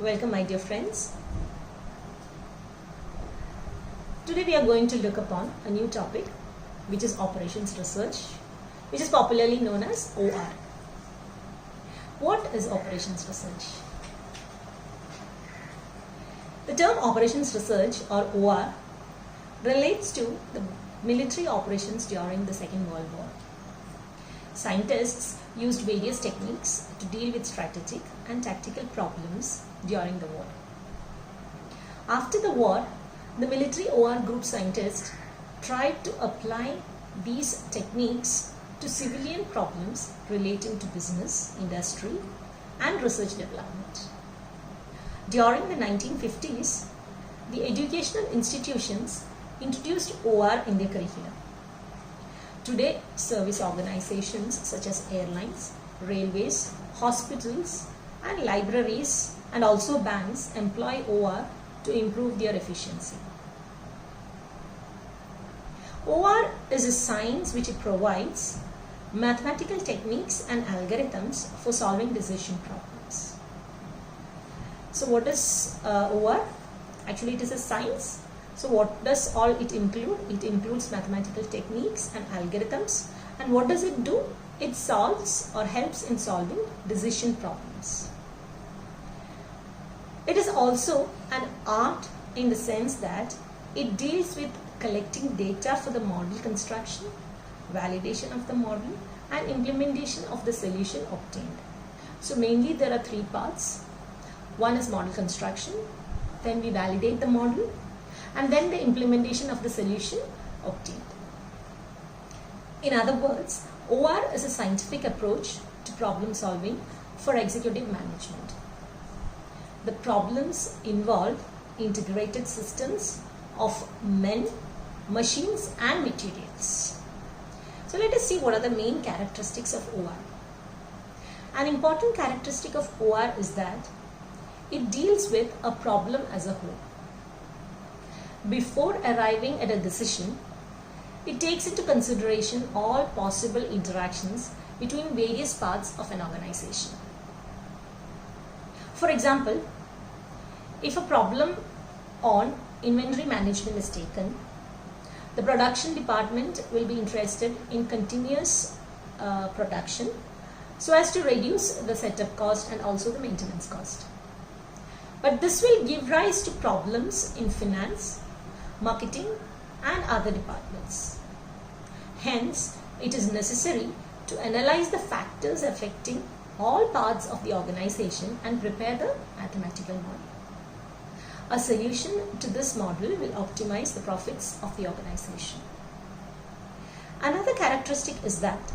Welcome my dear friends. Today we are going to look upon a new topic which is operations research, which is popularly known as OR. What is operations research? The term operations research or OR relates to the military operations during the Second World War. Scientists used various techniques to deal with strategic and tactical problems during the war. After the war, the military OR group scientists tried to apply these techniques to civilian problems relating to business, industry, and research development. During the 1950s, the educational institutions introduced OR in their curriculum. Today, service organizations such as airlines, railways, hospitals, and libraries, and also banks employ OR to improve their efficiency. OR is a science which it provides mathematical techniques and algorithms for solving decision problems. So what is OR? Actually, it is a science. So what does all it include? It includes mathematical techniques and algorithms. And what does it do? It solves or helps in solving decision problems. It is also an art in the sense that it deals with collecting data for the model construction, validation of the model, and implementation of the solution obtained. So mainly there are three parts. One is model construction, then we validate the model, and then the implementation of the solution obtained. In other words, OR is a scientific approach to problem solving for executive management. The problems involve integrated systems of men, machines, and materials. So let us see what are the main characteristics of OR. An important characteristic of OR is that it deals with a problem as a whole. Before arriving at a decision, it takes into consideration all possible interactions between various parts of an organization. For example, if a problem on inventory management is taken, the production department will be interested in continuous production so as to reduce the setup cost and also the maintenance cost. But this will give rise to problems in finance, marketing, and other departments. Hence, it is necessary to analyze the factors affecting all parts of the organization and prepare the mathematical model. A solution to this model will optimize the profits of the organization. Another characteristic is that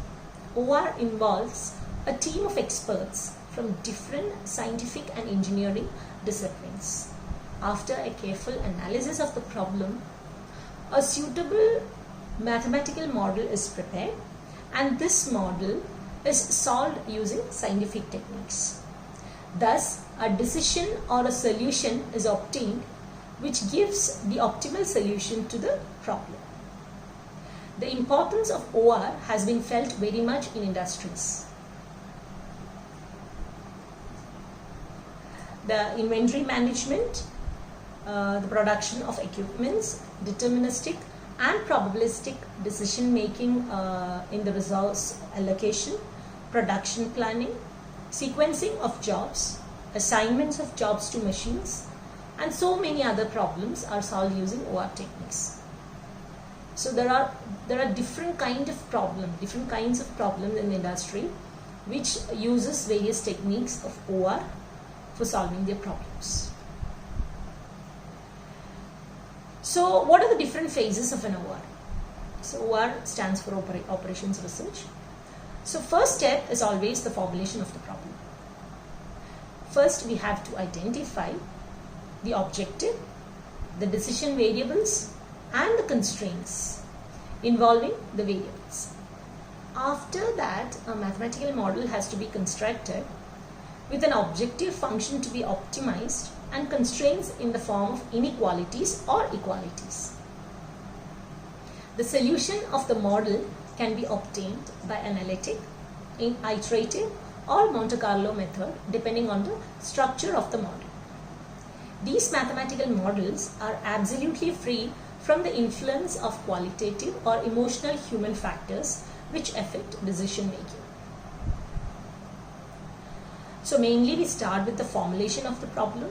OR involves a team of experts from different scientific and engineering disciplines. After a careful analysis of the problem, a suitable mathematical model is prepared, and this model is solved using scientific techniques. Thus, a decision or a solution is obtained which gives the optimal solution to the problem. The importance of OR has been felt very much in industries. The inventory management, the production of equipments, deterministic and probabilistic decision making in the resource allocation, production planning, sequencing of jobs, assignments of jobs to machines, and so many other problems are solved using OR techniques. So there are different kinds of problems in the industry which uses various techniques of OR for solving their problems. So what are the different phases of an OR? So OR stands for operations research. So first step is always the formulation of the problem. First, we have to identify the objective, the decision variables, and the constraints involving the variables. After that, a mathematical model has to be constructed with an objective function to be optimized and constraints in the form of inequalities or equalities. The solution of the model can be obtained by analytic, iterative, or Monte Carlo method depending on the structure of the model. These mathematical models are absolutely free from the influence of qualitative or emotional human factors which affect decision making. So mainly we start with the formulation of the problem,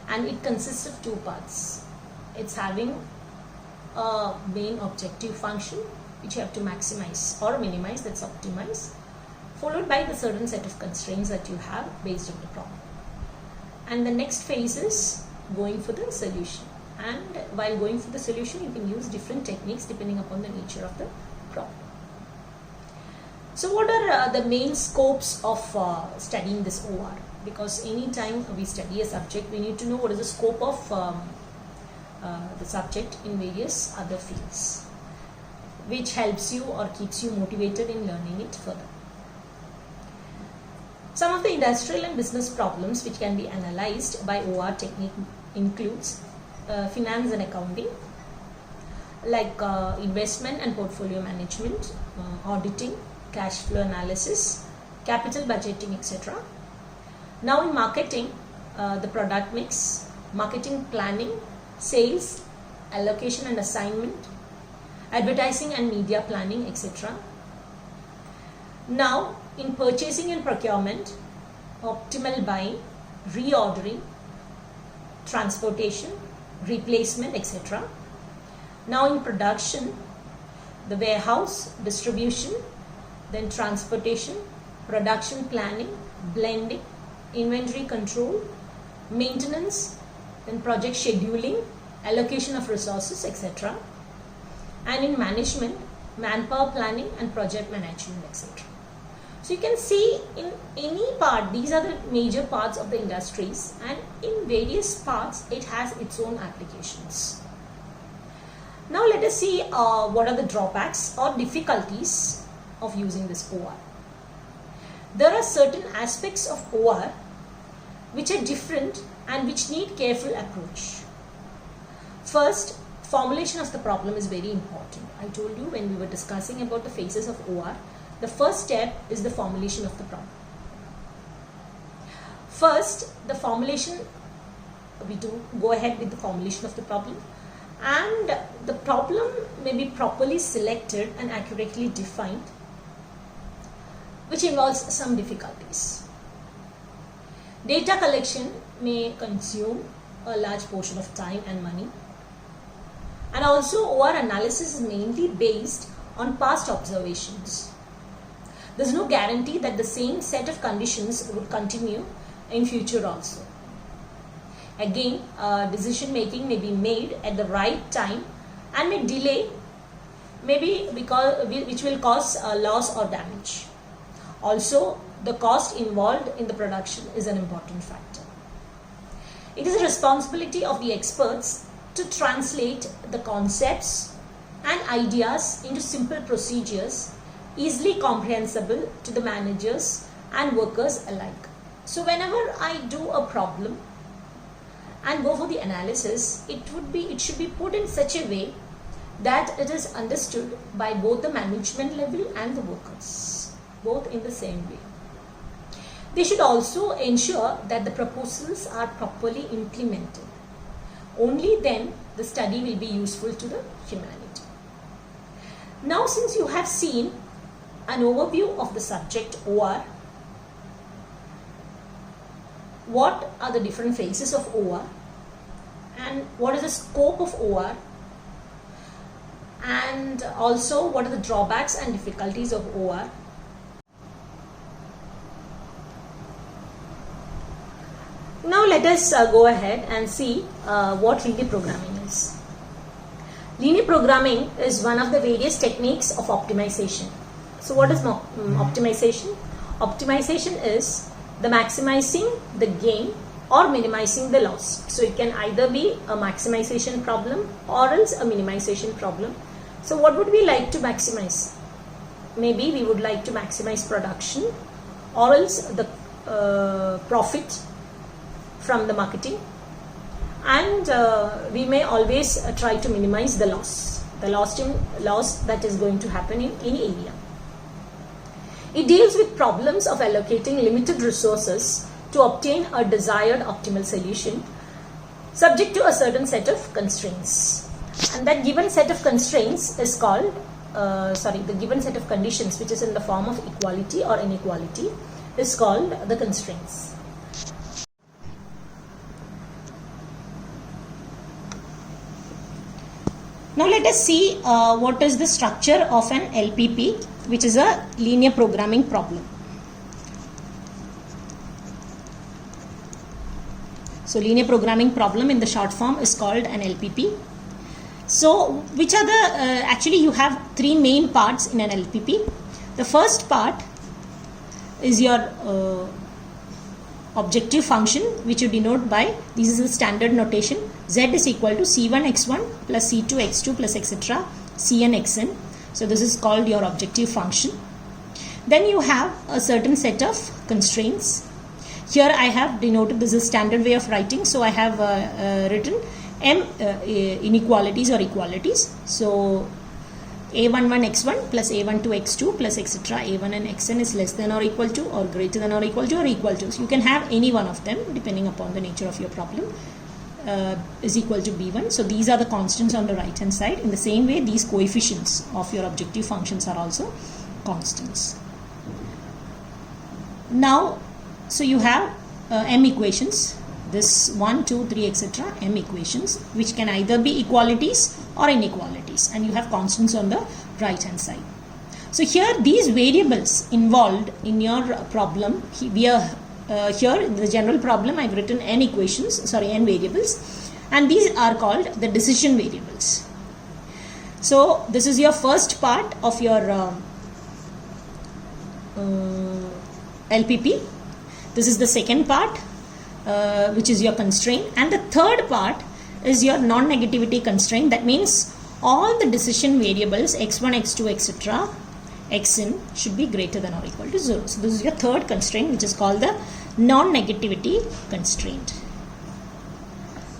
and it consists of two parts. It's having a main objective function which you have to maximize or minimize, that's optimize, followed by the certain set of constraints that you have based on the problem. And the next phase is going for the solution. And while going for the solution, you can use different techniques depending upon the nature of the problem. So what are the main scopes of studying this OR? Because anytime we study a subject, we need to know what is the scope of the subject in various other fields, which helps you or keeps you motivated in learning it further. Some of the industrial and business problems which can be analyzed by OR technique includes finance and accounting, like investment and portfolio management, auditing, cash flow analysis, capital budgeting, etc. Now in marketing, the product mix, marketing planning, sales, allocation and assignment, advertising and media planning, etc. Now in purchasing and procurement, optimal buying, reordering, transportation, replacement, etc. Now in production, the warehouse, distribution, then transportation, production planning, blending, inventory control, maintenance, then project scheduling, allocation of resources, etc. And in management, manpower planning and project management, etc. So you can see in any part, these are the major parts of the industries, and in various parts it has its own applications. Now let us see what are the drawbacks or difficulties of using this OR. There are certain aspects of OR which are different and which need careful approach. First, formulation of the problem is very important. I told you when we were discussing about the phases of OR, the first step is the formulation of the problem. First, the formulation, we do go ahead with the formulation of the problem, and the problem may be properly selected and accurately defined, which involves some difficulties. Data collection may consume a large portion of time and money, and also OR analysis is mainly based on past observations. There is no guarantee that the same set of conditions would continue in future also. Again, decision making may be made at the right time and may delay, maybe which will cause loss or damage. Also, the cost involved in the production is an important factor. It is the responsibility of the experts to translate the concepts and ideas into simple procedures easily comprehensible to the managers and workers alike. So whenever I do a problem and go for the analysis, it should be put in such a way that it is understood by both the management level and the workers, both in the same way. They should also ensure that the proposals are properly implemented. Only then the study will be useful to the humanity. Now, since you have seen an overview of the subject OR, what are the different phases of OR, and what is the scope of OR, and also what are the drawbacks and difficulties of OR. Now let us go ahead and see what linear programming is. Linear programming is one of the various techniques of optimization. So what is optimization? Optimization is the maximizing the gain or minimizing the loss. So it can either be a maximization problem or else a minimization problem. So what would we like to maximize? Maybe we would like to maximize production or else the profit from the marketing, and we may always try to minimize the loss that is going to happen in any area. It deals with problems of allocating limited resources to obtain a desired optimal solution subject to a certain set of constraints. And that given set of constraints is called, the given set of conditions which is in the form of equality or inequality is called the constraints. Now let us see what is the structure of an LPP, which is a linear programming problem. So linear programming problem in the short form is called an LPP. So which are the, actually you have three main parts in an LPP. The first part is your objective function, which you denote by, this is the standard notation, z is equal to c1 x1 plus c2 x2 plus etc. cn xn. So this is called your objective function. Then you have a certain set of constraints. Here I have denoted, this is standard way of writing, so I have written m inequalities or equalities. So a11 x1 plus a12 x2 plus etc. a1 and xn is less than or equal to or greater than or equal to or equal to. So you can have any one of them depending upon the nature of your problem, is equal to b1. So these are the constants on the right hand side. In the same way, these coefficients of your objective functions are also constants. Now, so you have m equations, this 1, 2, 3 etc. m equations, which can either be equalities or inequalities, and you have constants on the right hand side. So here these variables involved in your problem, we are here in the general problem I've written n variables, and these are called the decision variables. So this is your first part of your LPP. This is the second part, which is your constraint, and the third part is your non-negativity constraint. That means all the decision variables x1, x2 etc. xn should be greater than or equal to 0. So this is your third constraint, which is called the non-negativity constraint.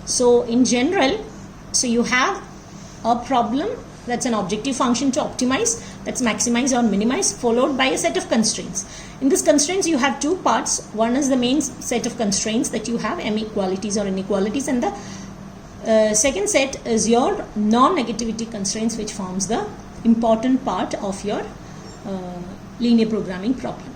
So in general, so you have a problem that's an objective function to optimize, that's maximize or minimize, followed by a set of constraints. In this constraints you have two parts. One is the main set of constraints that you have, m equalities or inequalities, and the second set is your non-negativity constraints, which forms the important part of your linear programming problem.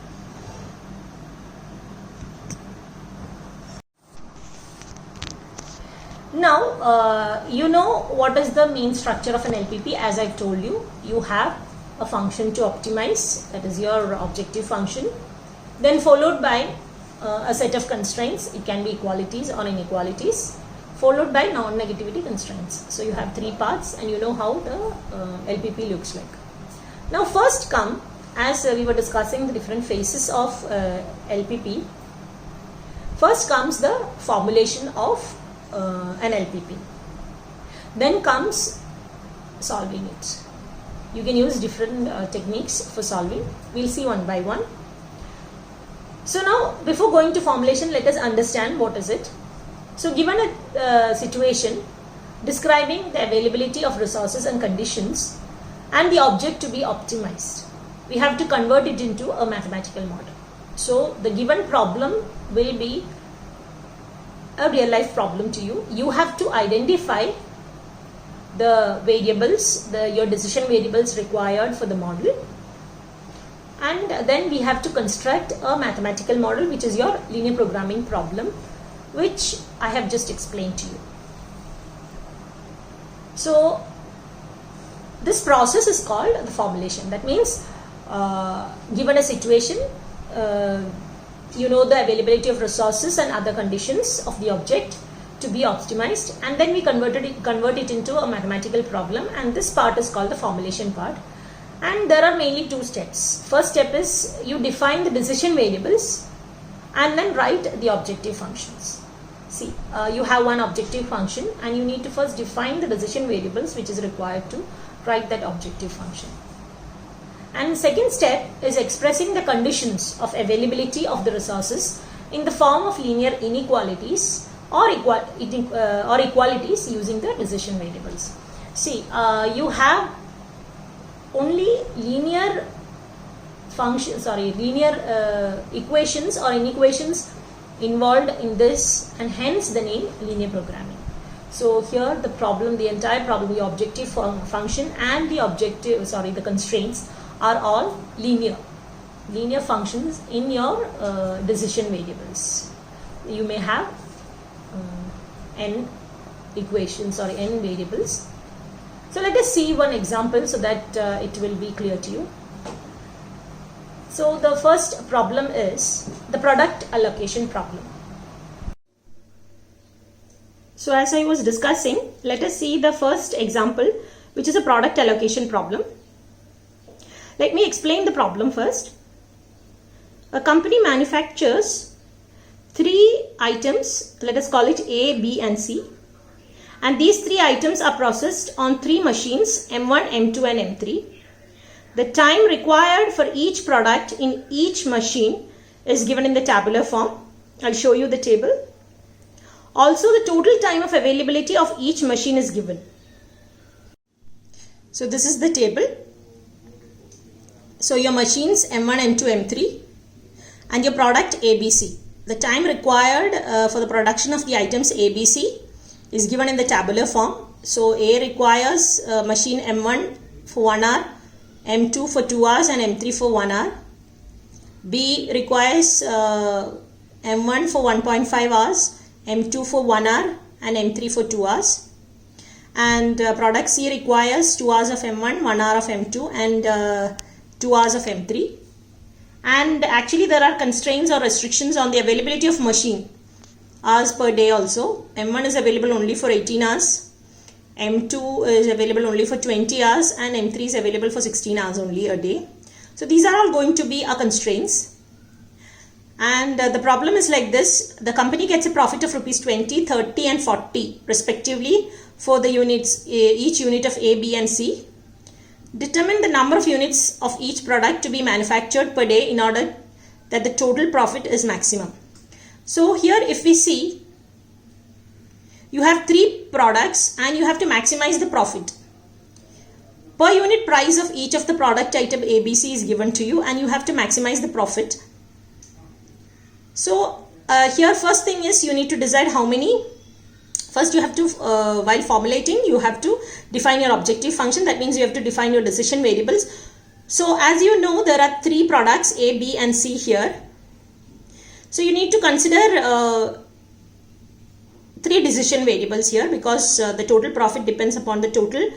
Now, you know what is the main structure of an LPP. As I've told you, you have a function to optimize, that is your objective function, then followed by a set of constraints. It can be equalities or inequalities, followed by non-negativity constraints. So you have three parts, and you know how the LPP looks like. Now first come, as we were discussing the different phases of LPP, first comes the formulation of an LPP. Then comes solving it. You can use different techniques for solving. We'll see one by one. So now, before going to formulation, let us understand what is it. So given a situation describing the availability of resources and conditions and the object to be optimized, we have to convert it into a mathematical model. So the given problem will be a real life problem to you. You have to identify the variables, your decision variables required for the model, and then we have to construct a mathematical model, which is your linear programming problem, which I have just explained to you. So this process is called the formulation. That means given a situation, you know the availability of resources and other conditions of the object to be optimized, and then we convert it into a mathematical problem, and this part is called the formulation part. And there are mainly two steps. First step is you define the decision variables and then write the objective functions. See, you have one objective function and you need to first define the decision variables which is required to write that objective function. And second step is expressing the conditions of availability of the resources in the form of linear inequalities or equalities using the decision variables. See, you have only linear equations or inequations involved in this, and hence the name linear programming. So here the entire problem, the objective function and the constraints are all linear functions in your decision variables. You may have n equations or n variables. So let us see one example so that it will be clear to you. So the first problem is the product allocation problem. So as I was discussing, let us see the first example, which is a product allocation problem. Let me explain the problem first. A company manufactures 3 items, let us call it A, B and C. And these 3 items are processed on 3 machines, M1, M2 and M3. The time required for each product in each machine is given in the tabular form. I'll show you the table. Also, the total time of availability of each machine is given. So this is the table. So your machines M1, M2, M3 and your product ABC. The time required for the production of the items ABC is given in the tabular form. So A requires machine M1 for 1 hour, M2 for 2 hours and M3 for 1 hour. B requires M1 for 1.5 hours, M2 for 1 hour and M3 for 2 hours. And product C requires 2 hours of M1, 1 hour of M2 and 2 hours of M3. And actually there are constraints or restrictions on the availability of machine hours per day also. M1 is available only for 18 hours, M2 is available only for 20 hours and M3 is available for 16 hours only a day. So these are all going to be our constraints. And the problem is like this. The company gets a profit of rupees 20, 30 and 40 respectively for the units, each unit of A, B and C. Determine the number of units of each product to be manufactured per day in order that the total profit is maximum. So here if we see, you have 3 products and you have to maximize the profit. Per unit price of each of the product item ABC is given to you and you have to maximize the profit. So here first thing is you need to decide how many. First you have to, while formulating, you have to define your objective function. That means you have to define your decision variables. So as you know, there are 3 products A, B and C here. So you need to consider 3 decision variables here because the total profit depends upon the total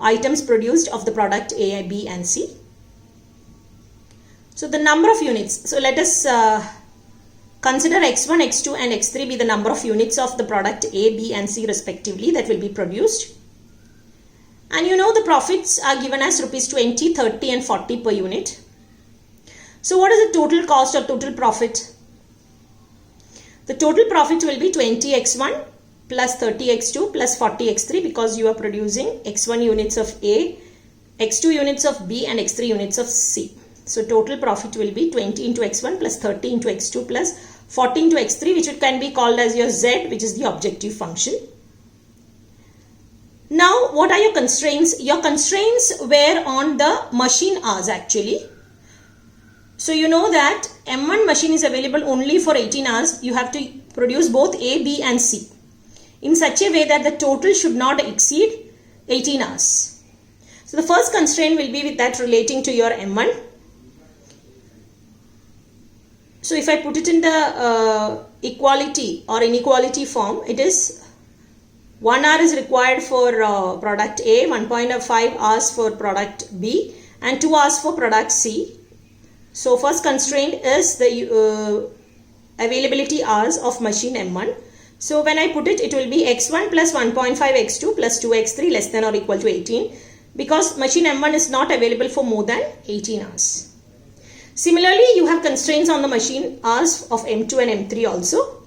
items produced of the product A, B and C. So the number of units. So let us consider X1, X2 and X3 be the number of units of the product A, B and C respectively that will be produced. And you know the profits are given as rupees 20, 30 and 40 per unit. So what is the total cost or total profit? The total profit will be 20x1 plus 30x2 plus 40x3 because you are producing x1 units of A, x2 units of B and x3 units of C. So total profit will be 20 into x1 plus 30 into x2 plus 40 into x3, which can be called as your Z, which is the objective function. Now what are your constraints? Your constraints were on the machine hours actually. So you know that M1 machine is available only for 18 hours. You have to produce both A, B and C in such a way that the total should not exceed 18 hours. So the first constraint will be with that relating to your M1. So if I put it in the equality or inequality form, it is 1 hour is required for product A, 1.5 hours for product B and 2 hours for product C. So first constraint is the availability hours of machine M1. So when I put it, it will be x1 plus 1.5 x2 plus 2 x3 less than or equal to 18 because machine M1 is not available for more than 18 hours. Similarly, you have constraints on the machine hours of M2 and M3 also.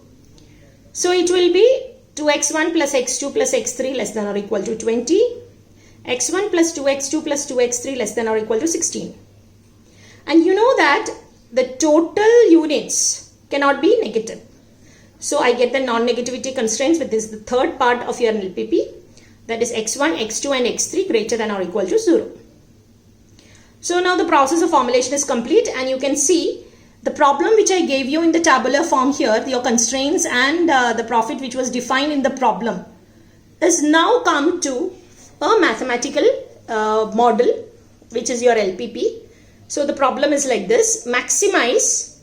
So it will be 2x1 plus x2 plus x3 less than or equal to 20, x1 plus 2x2 plus 2x3 less than or equal to 16. And you know that the total units cannot be negative. So I get the non-negativity constraints, with this the third part of your LPP, that is x1, x2 and x3 greater than or equal to 0. So now the process of formulation is complete and you can see the problem which I gave you in the tabular form here, your constraints and the profit which was defined in the problem, is now come to a mathematical model, which is your LPP. So the problem is like this: maximize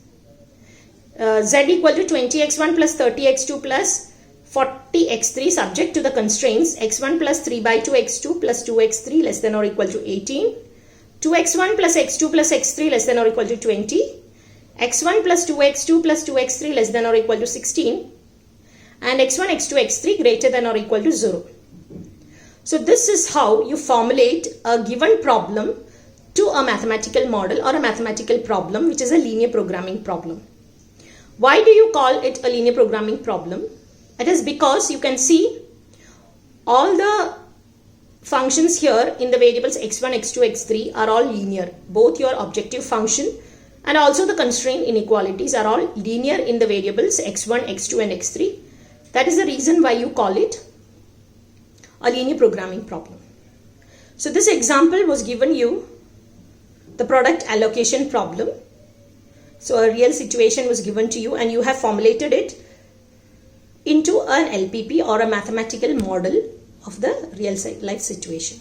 z equal to 20x1 plus 30x2 plus 40x3 subject to the constraints x1 plus 3 by 2 x2 plus 2x3 less than or equal to 18, 2x1 plus x2 plus x3 less than or equal to 20, x1 plus 2x2 plus 2x3 less than or equal to 16, and x1, x2, x3 greater than or equal to 0. So this is how you formulate a given problem to a mathematical model or a mathematical problem, which is a linear programming problem. Why do you call it a linear programming problem? It is because you can see all the functions here in the variables x1, x2, x3 are all linear. Both your objective function and also the constraint inequalities are all linear in the variables x1, x2 and x3. That is the reason why you call it a linear programming problem. So this example was given you the product allocation problem. So a real situation was given to you and you have formulated it into an LPP or a mathematical model of the real life situation.